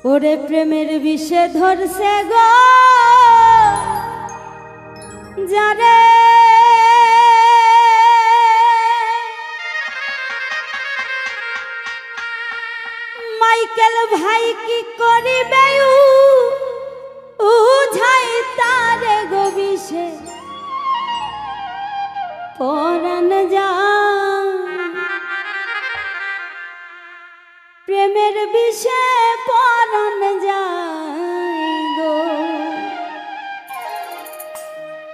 ওরে প্রেমের বিষে ধরছে গো যারে মাইকেল ভাই কি করিবে উঝাই তারে গো বিষে পরাণ যায় প্রেমের বিষে পরাণ যায় গো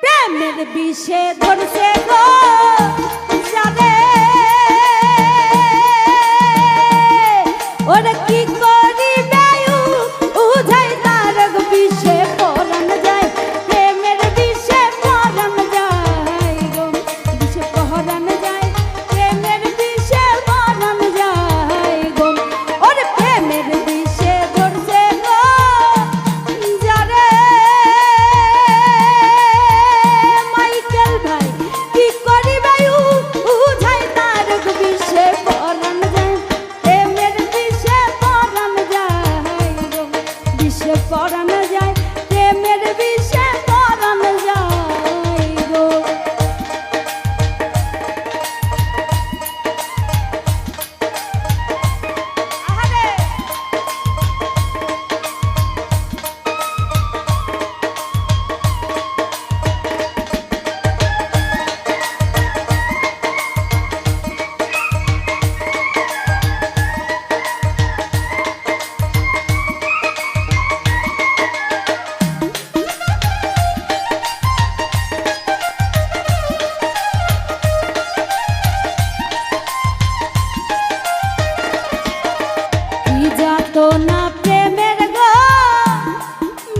প্রেমের বিষে ধরছে গো যারে ওরে কি করিবে উঝাই তার গো বিষে পরাণ যায় প্রেমের বিষে পরাণ যায় গো বিষে পরাণ যায় প্রেমের বিষে পরাণ যায় গো ওরে প্রেমের বিষে ধরছে গো যারে মাইকেল ভাই কি করিবে উঝাই তার গো বিষে পরাণ যায় প্রেমের বিষে পরাণ যায় গো বিষে পরাণ যায় প্রেমের বিষে পরাণ যায় গো না প্রেমের গো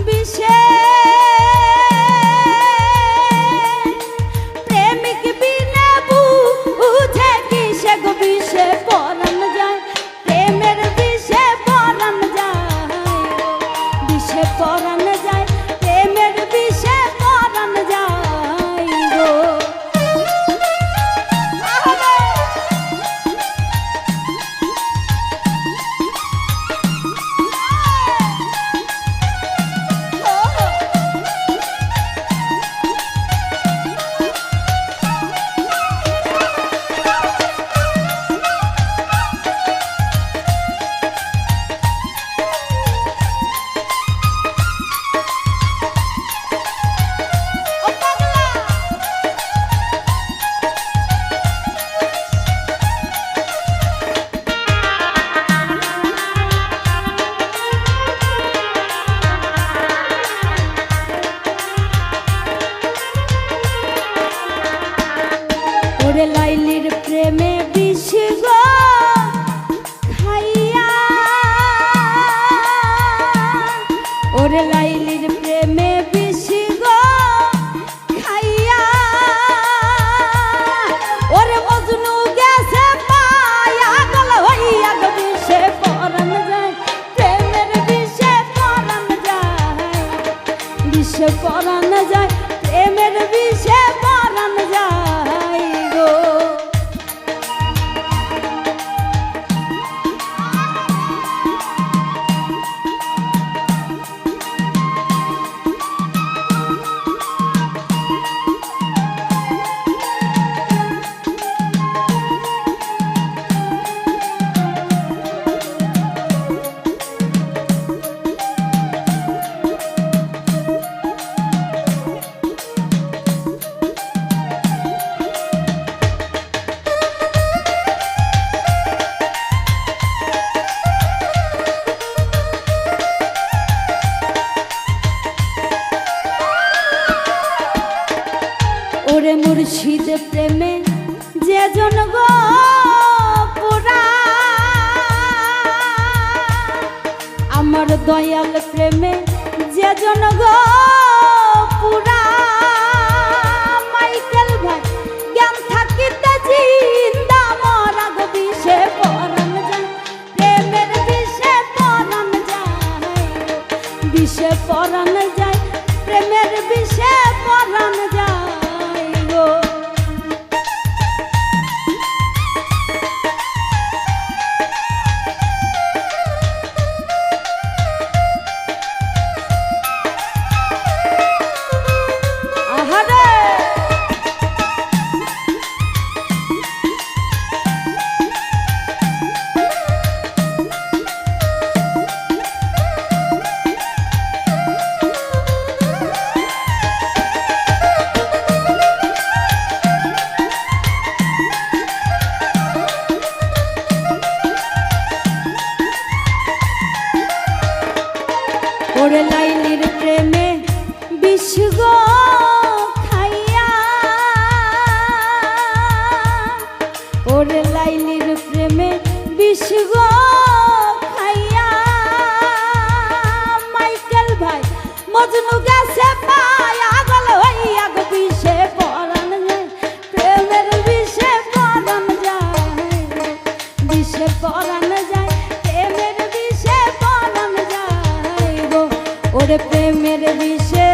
বিষে প্রেমিক বিনা বুঝে কিসে গো বিষে পরাণ যায় প্রেমের বিষে পরাণ যায় বিষে পরাণ যায় প্রেমের বিষে পরাণ যায় গো ওরে লাইলির প্রেমে বিষ গো খাইয়া ওরে লাইলির প্রেমে বিষ গো খাইয়া ওরে মজনু গেছে পায়া গল হইয়া গো বিষে পরাণ যায় প্রেমের বিষে পরাণ যায় বিষে পরাণ যায় প্রেমের বিষে পরাণ যায় গো ওরে মুর্শিদ প্রেমে যে জন গো পুরা আমার দয়াল প্রেমে যে জন গো পুরা মাইকেল ভাই জ্ঞান থাকিতে জিন্দা মরা গো বিষে পরাণ যায় প্রেমের বিষে পরাণ যায় বিষে পরাণ যায় প্রেমের বিষে পরাণ যায় গো ওরে লাইলির প্রেমে বিষ গো খাইয়া, ওরে লাইলির প্রেমে বিষ গো খাইয়া, মাইকেল ভাই মজনু গেছে পাগল হইয়া গো বিষে পরাণ যায়, প্রেমের বিষে পরাণ যায়, বিষে পরাণ যায়, প্রেমের বিষে পরাণ যায় গো, ওরে প্রেমের বিষে